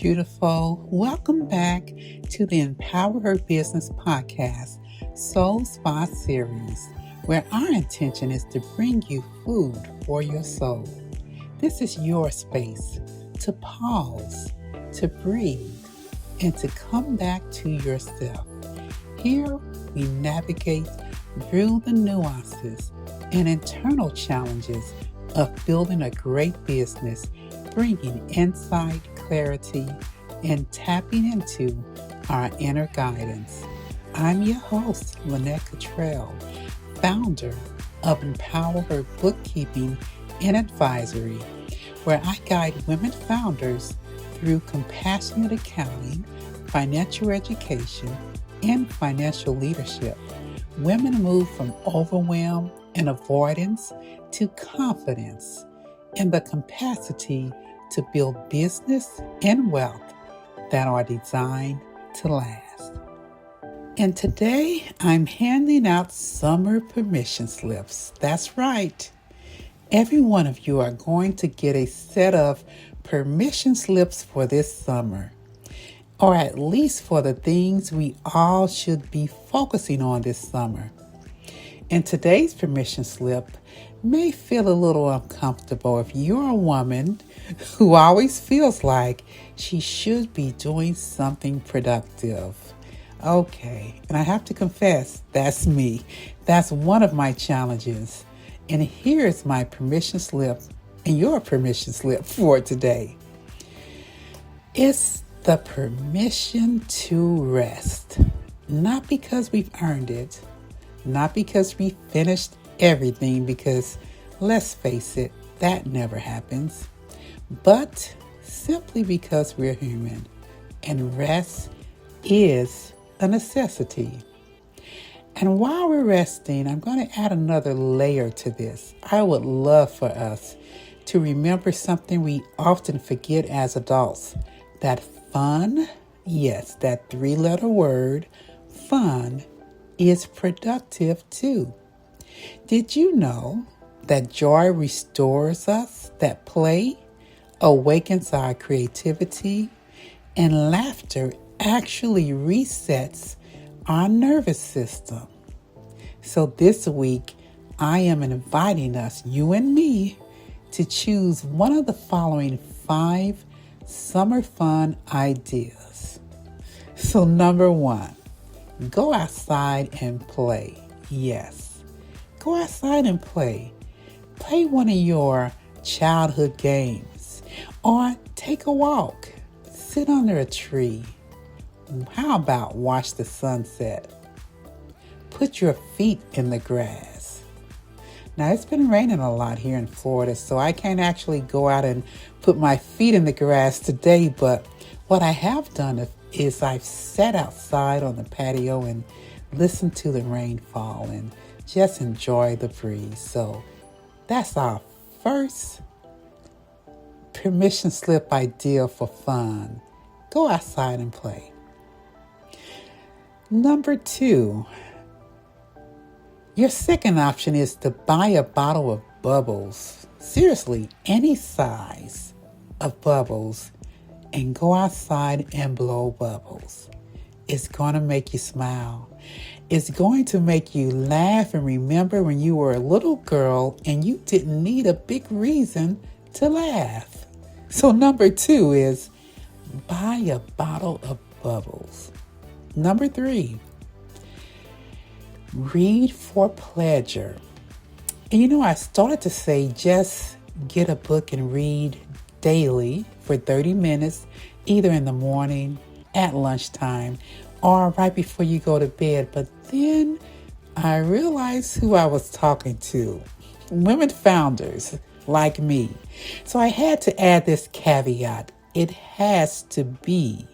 beautiful. Welcome back to the Empower Her Business Podcast Soul Spa series, where our intention is to bring you food for your soul. This is your space to pause, to breathe, and to come back to yourself. Here we navigate through the nuances and internal challenges of building a great business, bringing insight, clarity, and tapping into our inner guidance. I'm your host, Linette Cottrell, founder of EmpowerHER Bookkeeping and Advisory, where I guide women founders through compassionate accounting, financial education, and financial leadership. Women move from overwhelm and avoidance to confidence and the capacity to build business and wealth that are designed to last. And today I'm handing out summer permission slips. That's right. Every one of you are going to get a set of permission slips for this summer, or at least for the things we all should be focusing on this summer. And today's permission slip may feel a little uncomfortable if you're a woman who always feels like she should be doing something productive. Okay, and I have to confess, that's me. That's one of my challenges. And here's my permission slip and your permission slip for today. It's the permission to rest. Not because we've earned it, not because we finished everything, because let's face it, that never happens, but simply because we're human and rest is a necessity. And while we're resting, I'm going to add another layer to this. I would love for us to remember something we often forget as adults, that fun, yes, that 3-letter word, fun, is productive too. Did you know that joy restores us, that play awakens our creativity, and laughter actually resets our nervous system? So this week, I am inviting us, you and me, to choose one of the following 5 summer fun ideas. So number 1, go outside and play. Yes, go outside and play. Play one of your childhood games, or take a walk, sit under a tree. How about watch the sunset? Put your feet in the grass. Now, it's been raining a lot here in Florida, so I can't actually go out and put my feet in the grass today, but what I have done is I've sat outside on the patio and listened to the rain fall and just enjoy the breeze. So that's our first permission slip idea for fun. Go outside and play. Number 2, your second option is to buy a bottle of bubbles. Seriously, any size of bubbles, and go outside and blow bubbles. It's going to make you smile. It's going to make you laugh and remember when you were a little girl and you didn't need a big reason to laugh. So number 2 is buy a bottle of bubbles. Number 3, read for pleasure. And I started to say just get a book and read daily for 30 minutes, either in the morning, at lunchtime, or right before you go to bed. But then I realized who I was talking to. Women founders like me. So I had to add this caveat. It has to be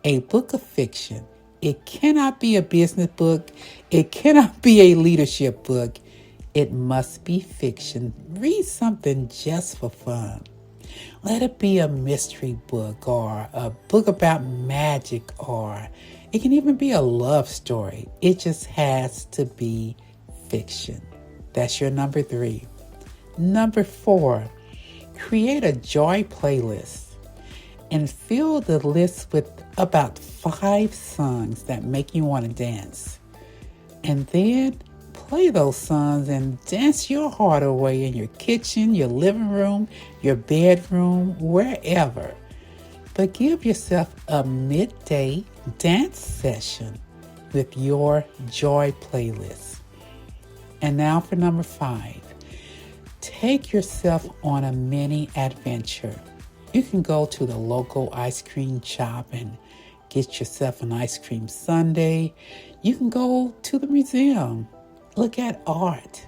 a book of fiction. It cannot be a business book. It cannot be a leadership book. It must be fiction. Read something just for fun. Let it be a mystery book or a book about magic, or it can even be a love story. It just has to be fiction. That's your number 3. Number 4, create a joy playlist. and fill the list with about 5 songs that make you want to dance. And then play those songs and dance your heart away in your kitchen, your living room, your bedroom, wherever. But give yourself a midday dance session with your Joy playlist. And now for number 5. Take yourself on a mini adventure. You can go to the local ice cream shop and get yourself an ice cream sundae. You can go to the museum. Look at art.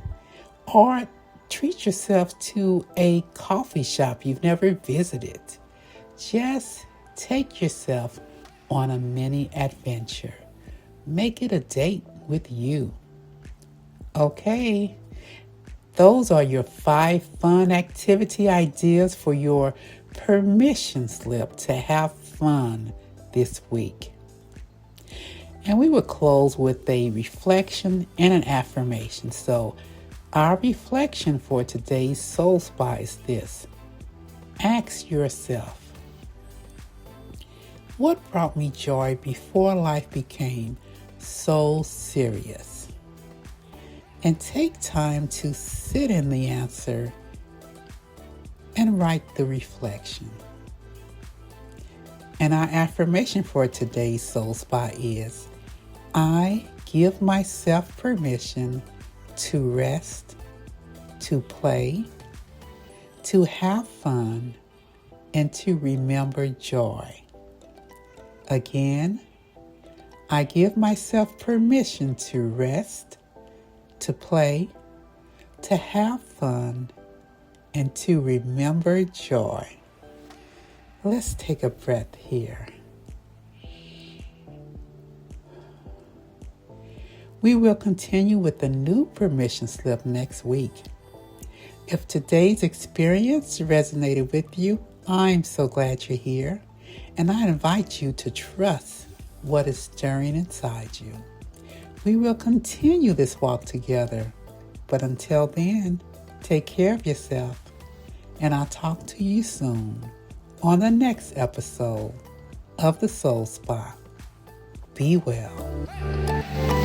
Treat yourself to a coffee shop you've never visited. Just take yourself on a mini adventure. Make it a date with you. Okay, those are your 5 fun activity ideas for your permission slip to have fun this week. And we will close with a reflection and an affirmation. So our reflection for today's Soul Spa is this. Ask yourself, what brought me joy before life became so serious? And take time to sit in the answer and write the reflection. And our affirmation for today's Soul Spa is, I give myself permission to rest, to play, to have fun, and to remember joy. Again, I give myself permission to rest, to play, to have fun, and to remember joy. Let's take a breath here. We will continue with a new permission slip next week. If today's experience resonated with you, I'm so glad you're here, and I invite you to trust what is stirring inside you. We will continue this walk together, but until then, take care of yourself, and I'll talk to you soon on the next episode of the Soul Spa. Be well.